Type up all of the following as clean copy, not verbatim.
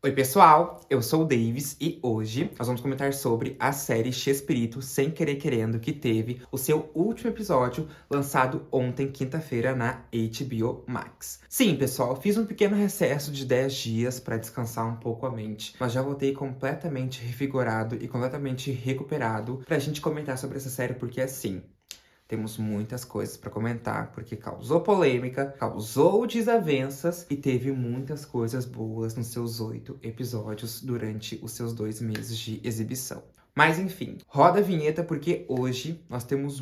Oi pessoal, eu sou o Davis e hoje nós vamos comentar sobre a série Chespirito Sem Querer Querendo, que teve o seu último episódio lançado ontem, quinta-feira, na HBO Max. Sim, pessoal, fiz um pequeno recesso de 10 dias para descansar um pouco a mente, mas já voltei completamente revigorado e completamente recuperado pra gente comentar sobre essa série, porque assim, temos muitas coisas para comentar, porque causou polêmica, causou desavenças e teve muitas coisas boas nos seus 8 episódios durante os seus 2 meses de exibição. Mas enfim, roda a vinheta porque hoje nós temos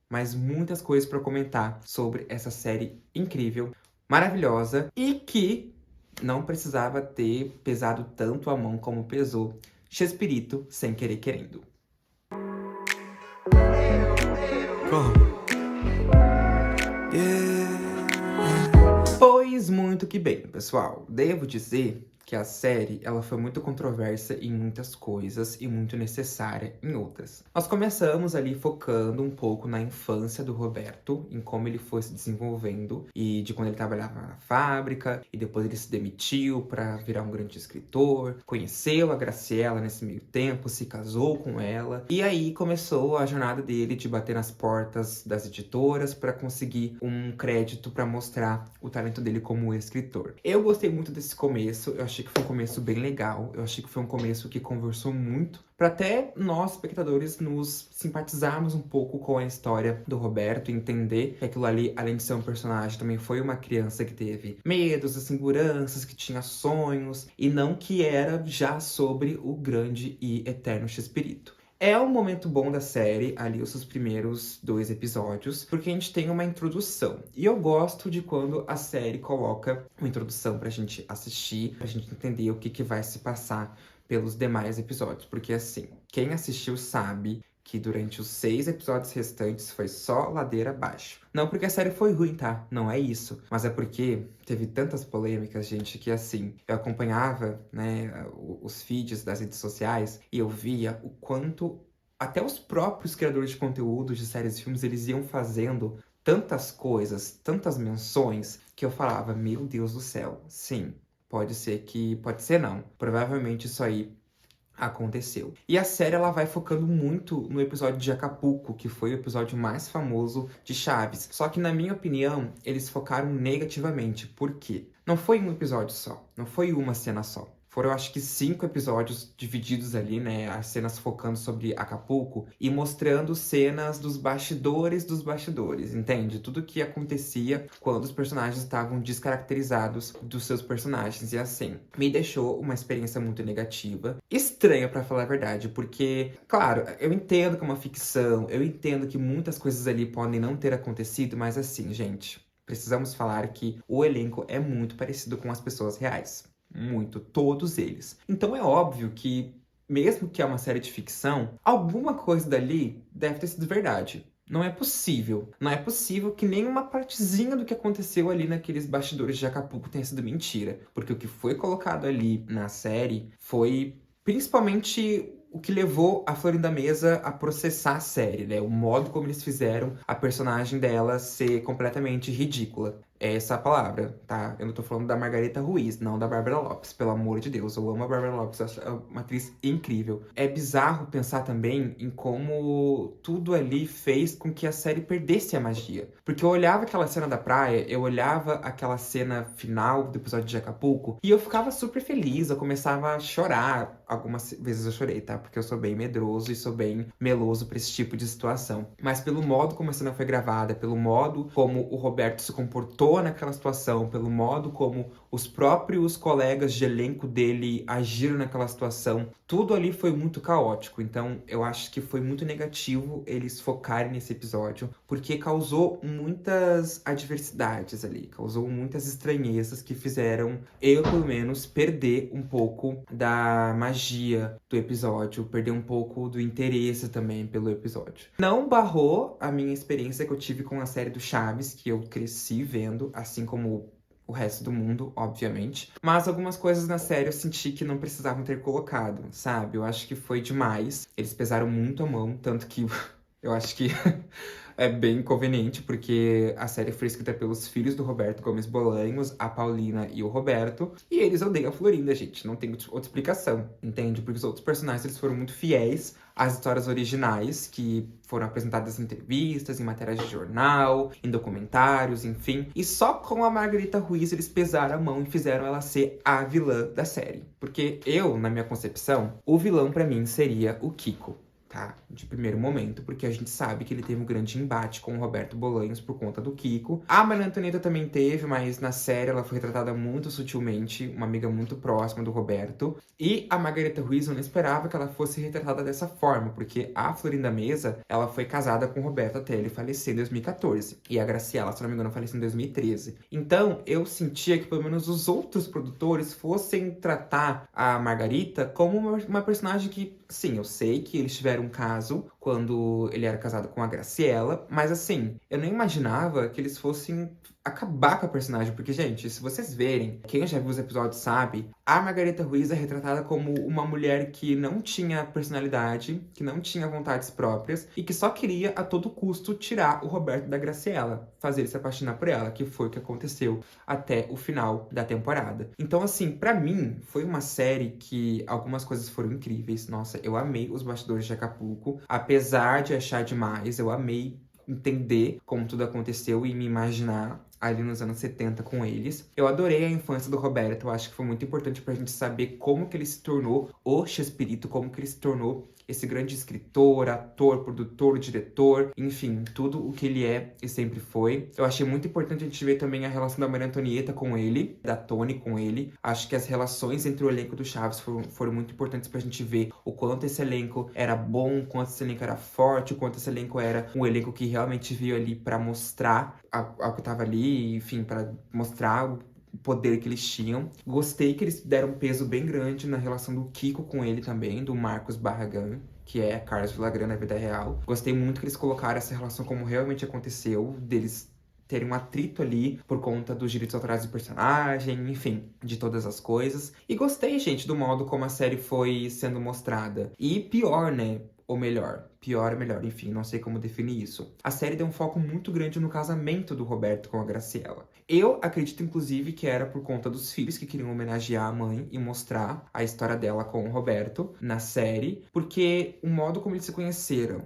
mas muitas coisas para comentar sobre essa série incrível, maravilhosa e que não precisava ter pesado tanto a mão como pesou Chespirito Sem Querer Querendo. Pois muito que bem, pessoal. Devo dizer que a série ela foi muito controversa em muitas coisas e muito necessária em outras. Nós começamos ali focando um pouco na infância do Roberto, em como ele foi se desenvolvendo e de quando ele trabalhava na fábrica e depois ele se demitiu para virar um grande escritor, conheceu a Graciela nesse meio tempo, se casou com ela e aí começou a jornada dele de bater nas portas das editoras para conseguir um crédito para mostrar o talento dele como escritor. Eu gostei muito desse começo, eu achei que foi um começo bem legal, eu achei que foi um começo que conversou muito para até nós, espectadores, nos simpatizarmos um pouco com a história do Roberto e entender que aquilo ali, além de ser um personagem, também foi uma criança que teve medos, inseguranças, que tinha sonhos e não que era já sobre o grande e eterno Chespirito. É um momento bom da série, ali os seus primeiros 2 episódios, porque a gente tem uma introdução. E eu gosto de quando a série coloca uma introdução pra gente assistir, pra gente entender o que vai se passar pelos demais episódios. Porque assim, quem assistiu sabe que durante os 6 episódios restantes foi só ladeira abaixo. Não porque a série foi ruim, tá? Não é isso. Mas é porque teve tantas polêmicas, gente, que assim, eu acompanhava, né, os feeds das redes sociais e eu via o quanto até os próprios criadores de conteúdo de séries e filmes, eles iam fazendo tantas coisas, tantas menções, que eu falava, meu Deus do céu, sim, pode ser não. Provavelmente isso aí aconteceu. E a série ela vai focando muito no episódio de Acapulco, que foi o episódio mais famoso de Chaves. Só que, na minha opinião, eles focaram negativamente. Por quê? Não foi um episódio só, não foi uma cena só. Foram, acho que, 5 episódios divididos ali, né? As cenas focando sobre Acapulco e mostrando cenas dos bastidores, entende? Tudo que acontecia quando os personagens estavam descaracterizados dos seus personagens. E assim, me deixou uma experiência muito negativa. Estranha, pra falar a verdade, porque, claro, eu entendo que é uma ficção, eu entendo que muitas coisas ali podem não ter acontecido, mas assim, gente, precisamos falar que o elenco é muito parecido com as pessoas reais. Muito, todos eles. Então é óbvio que, mesmo que é uma série de ficção, alguma coisa dali deve ter sido verdade. Não é possível. Não é possível que nenhuma partezinha do que aconteceu ali naqueles bastidores de Acapulco tenha sido mentira. Porque o que foi colocado ali na série foi principalmente o que levou a Florinda Mesa a processar a série, né? O modo como eles fizeram a personagem dela ser completamente ridícula. É essa a palavra, tá? Eu não tô falando da Margareta Ruiz, não da Bárbara Lopes. Pelo amor de Deus, eu amo a Bárbara Lopes, eu acho ela uma atriz incrível. É bizarro pensar também em como tudo ali fez com que a série perdesse a magia. Porque eu olhava aquela cena da praia, eu olhava aquela cena final do episódio de Acapulco e eu ficava super feliz, eu começava a chorar. Algumas vezes eu chorei, tá? Porque eu sou bem medroso e sou bem meloso pra esse tipo de situação. Mas pelo modo como a cena foi gravada, pelo modo como o Roberto se comportou naquela situação, pelo modo como os próprios colegas de elenco dele agiram naquela situação, tudo ali foi muito caótico. Então eu acho que foi muito negativo eles focarem nesse episódio, porque causou muitas adversidades ali, causou muitas estranhezas que fizeram eu, pelo menos, perder um pouco da magia do episódio, perder um pouco do interesse também pelo episódio. Não barrou a minha experiência que eu tive com a série do Chaves, que eu cresci vendo, assim como o resto do mundo, obviamente. Mas algumas coisas na série eu senti que não precisavam ter colocado, sabe? Eu acho que foi demais. Eles pesaram muito a mão, tanto que eu acho que É bem inconveniente, porque a série foi escrita pelos filhos do Roberto Gomes Bolanhos, a Paulina e o Roberto, e eles odeiam a Florinda, gente. Não tem outra explicação, entende? Porque os outros personagens eles foram muito fiéis às histórias originais, que foram apresentadas em entrevistas, em matérias de jornal, em documentários, enfim. E só com a Margarita Ruiz eles pesaram a mão e fizeram ela ser a vilã da série. Porque eu, na minha concepção, o vilão pra mim seria o Kiko. Tá? De primeiro momento, porque a gente sabe que ele teve um grande embate com o Roberto Bolanhos por conta do Kiko. A Maria Antonieta também teve, mas na série ela foi retratada muito sutilmente, uma amiga muito próxima do Roberto. E a Margareta Ruiz, eu não esperava que ela fosse retratada dessa forma, porque a Florinda Mesa, ela foi casada com o Roberto até ele falecer em 2014. E a Graciela, se não me engano, faleceu em 2013. Então, eu sentia que pelo menos os outros produtores fossem tratar a Margarita como uma personagem que, sim, eu sei que eles tiveram um caso quando ele era casado com a Graciela, mas assim, eu nem imaginava que eles fossem acabar com a personagem, porque, gente, se vocês verem, quem já viu os episódios sabe, a Margareta Ruiz é retratada como uma mulher que não tinha personalidade, que não tinha vontades próprias e que só queria a todo custo tirar o Roberto da Graciela, fazer ele se apaixonar por ela, que foi o que aconteceu até o final da temporada. Então, assim, pra mim, foi uma série que algumas coisas foram incríveis. Nossa, eu amei os bastidores de Acapulco, apesar de achar demais, eu amei entender como tudo aconteceu e me imaginar ali nos anos 70 com eles. Eu adorei a infância do Roberto, eu acho que foi muito importante pra gente saber como que ele se tornou o Chespirito, como que ele se tornou esse grande escritor, ator, produtor, diretor, enfim, tudo o que ele é e sempre foi. Eu achei muito importante a gente ver também a relação da Maria Antonieta com ele, da Toni com ele. Acho que as relações entre o elenco do Chaves foram muito importantes pra gente ver o quanto esse elenco era bom, o quanto esse elenco era forte, o quanto esse elenco era um elenco que realmente veio ali pra mostrar ao que tava ali, enfim, pra mostrar o poder que eles tinham. Gostei que eles deram um peso bem grande na relação do Kiko com ele também, do Marcos Barragan, que é Carlos Villagrán na vida real. Gostei muito que eles colocaram essa relação como realmente aconteceu, deles terem um atrito ali por conta dos direitos autorais do personagem, enfim, de todas as coisas. E gostei, gente, do modo como a série foi sendo mostrada. E pior, né? Ou melhor, pior ou melhor, enfim, não sei como definir isso. A série deu um foco muito grande no casamento do Roberto com a Graciela. Eu acredito, inclusive, que era por conta dos filhos que queriam homenagear a mãe e mostrar a história dela com o Roberto na série, porque o modo como eles se conheceram,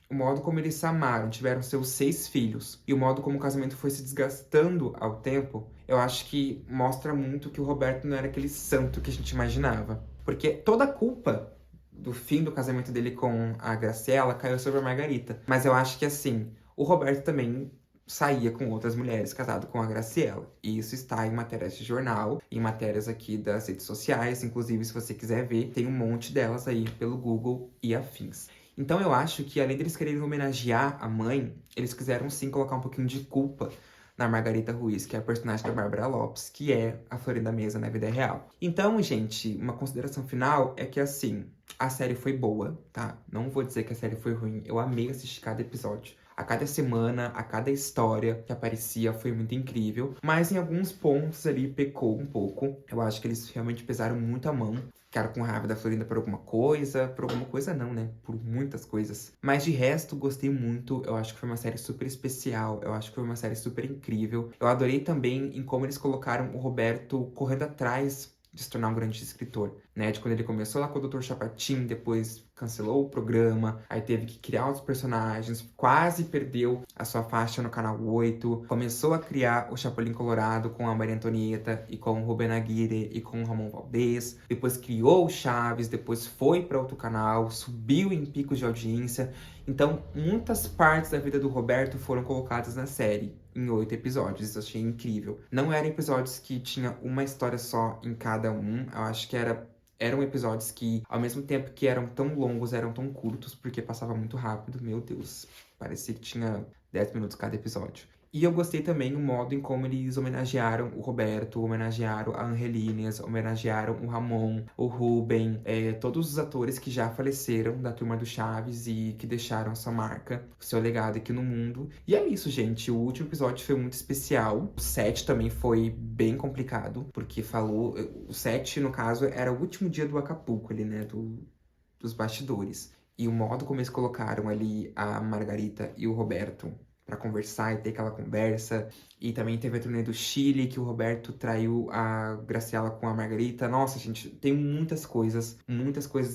o modo como eles se amaram, tiveram seus 6 filhos, e o modo como o casamento foi se desgastando ao tempo, eu acho que mostra muito que o Roberto não era aquele santo que a gente imaginava. Porque toda a culpa do fim do casamento dele com a Graciela caiu sobre a Margarita. Mas eu acho que, assim, o Roberto também saía com outras mulheres casado com a Graciela. E isso está em matérias de jornal, em matérias aqui das redes sociais. Inclusive, se você quiser ver, tem um monte delas aí pelo Google e afins. Então eu acho que, além deles quererem homenagear a mãe, eles quiseram sim colocar um pouquinho de culpa na Margarita Ruiz, que é a personagem da Bárbara Lopes, que é a Florinda Mesa na vida real. Então, gente, uma consideração final é que, assim, a série foi boa, tá? Não vou dizer que a série foi ruim. Eu amei assistir cada episódio. A cada semana, a cada história que aparecia foi muito incrível. Mas em alguns pontos ali pecou um pouco. Eu acho que eles realmente pesaram muito a mão. Ficaram com raiva da Florinda por alguma coisa não, né? Por muitas coisas. Mas de resto, gostei muito. Eu acho que foi uma série super especial. Eu acho que foi uma série super incrível. Eu adorei também em como eles colocaram o Roberto correndo atrás de se tornar um grande escritor, né? De quando ele começou lá com o Dr. Chapatin, depois cancelou o programa, aí teve que criar outros personagens, quase perdeu a sua faixa no Canal 8, começou a criar o Chapolin Colorado com a Maria Antonieta e com o Rubén Aguirre e com o Ramon Valdez, depois criou o Chaves, depois foi para outro canal, subiu em picos de audiência. Então, muitas partes da vida do Roberto foram colocadas na série, em 8 episódios. Isso eu achei incrível. Não eram episódios que tinha uma história só em cada um. Eu acho que eram episódios que, ao mesmo tempo que eram tão longos, eram tão curtos, porque passava muito rápido. Meu Deus, parecia que tinha 10 minutos cada episódio. E eu gostei também do modo em como eles homenagearam o Roberto, homenagearam a Angelines, homenagearam o Ramon, o Ruben, todos os atores que já faleceram da turma do Chaves e que deixaram sua marca, seu legado aqui no mundo. E é isso, gente. O último episódio foi muito especial. O 7 também foi bem complicado, porque o 7, no caso, era o último dia do Acapulco ali, né? Dos bastidores. E o modo como eles colocaram ali a Margarita e o Roberto pra conversar e ter aquela conversa. E também teve a turnê do Chile, que o Roberto traiu a Graciela com a Margarita. Nossa, gente, tem muitas coisas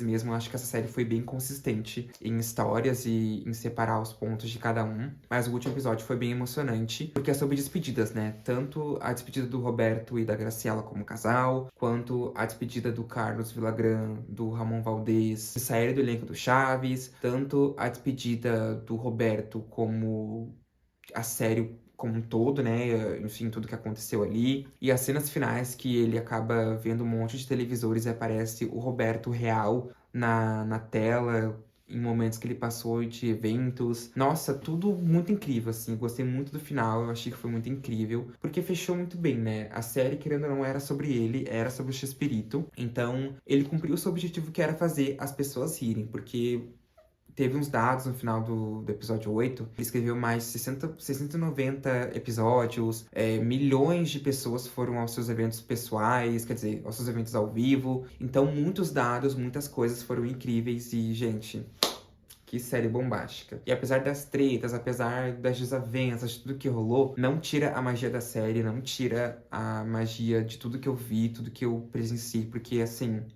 mesmo. Eu acho que essa série foi bem consistente em histórias e em separar os pontos de cada um. Mas o último episódio foi bem emocionante, porque é sobre despedidas, né? Tanto a despedida do Roberto e da Graciela como casal, quanto a despedida do Carlos Villagrán, do Ramon Valdez, de sair do elenco do Chaves, tanto a despedida do Roberto como a série como um todo, né? Enfim, tudo que aconteceu ali. E as cenas finais que ele acaba vendo um monte de televisores e aparece o Roberto real na tela, em momentos que ele passou de eventos. Nossa, tudo muito incrível, assim. Eu gostei muito do final, eu achei que foi muito incrível, porque fechou muito bem, né? A série, querendo ou não, era sobre ele, era sobre o Chespirito. Então, ele cumpriu o seu objetivo, que era fazer as pessoas rirem, porque teve uns dados no final do episódio 8. Ele escreveu mais de 690 episódios. Milhões de pessoas foram aos seus eventos pessoais, quer dizer, aos seus eventos ao vivo. Então, muitos dados, muitas coisas foram incríveis. E, gente, que série bombástica. E apesar das tretas, apesar das desavenças, de tudo que rolou, não tira a magia da série, não tira a magia de tudo que eu vi, tudo que eu presenciei. Porque, assim,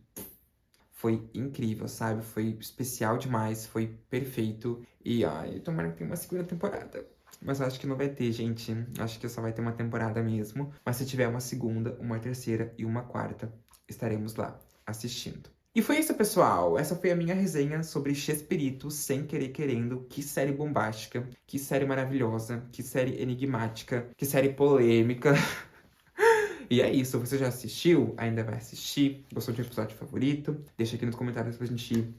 foi incrível, sabe? Foi especial demais, foi perfeito. E, ai, tomara que tenha uma segunda temporada. Mas eu acho que não vai ter, gente. Acho que só vai ter uma temporada mesmo. Mas se tiver uma segunda, uma terceira e uma quarta, estaremos lá assistindo. E foi isso, pessoal. Essa foi a minha resenha sobre Chespirito, Sem Querer Querendo. Que série bombástica, que série maravilhosa, que série enigmática, que série polêmica. E é isso, você já assistiu? Ainda vai assistir? Gostou de um episódio favorito? Deixa aqui nos comentários pra gente ir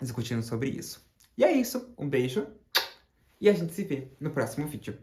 discutindo sobre isso. E é isso, um beijo e a gente se vê no próximo vídeo.